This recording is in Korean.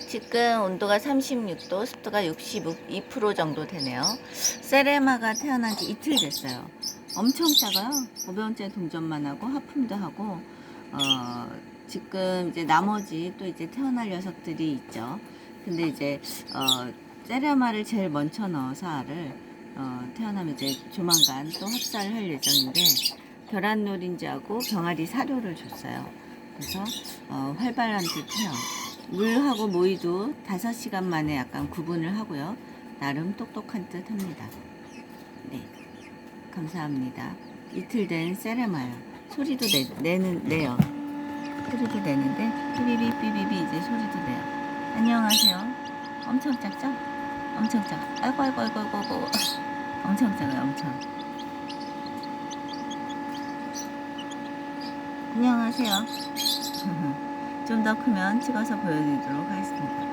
지금 온도가 36도, 습도가 62% 정도 되네요. 세레마가 태어난 지 이틀 됐어요. 엄청 작아요. 500원짜리 동전만 하고 하품도 하고, 지금 이제 나머지 또 이제 태어날 녀석들이 있죠. 근데 이제 세레마를 제일 먼저 넣어서 알을 태어나면 이제 조만간 또 합사를 할 예정인데, 계란 노린지하고 병아리 사료를 줬어요. 그래서 활발한 듯해요. 물하고 모이도 5시간 만에 약간 구분을 하고요. 나름 똑똑한 듯 합니다. 네, 감사합니다. 이틀 된 세레마요. 소리도 내요. 소리도 내는데 삐비비 이제 소리도 내요. 안녕하세요. 엄청 작죠? 엄청 작아. 아이고. 엄청 작아요, 엄청. 안녕하세요. 좀 더 크면 찍어서 보여드리도록 하겠습니다.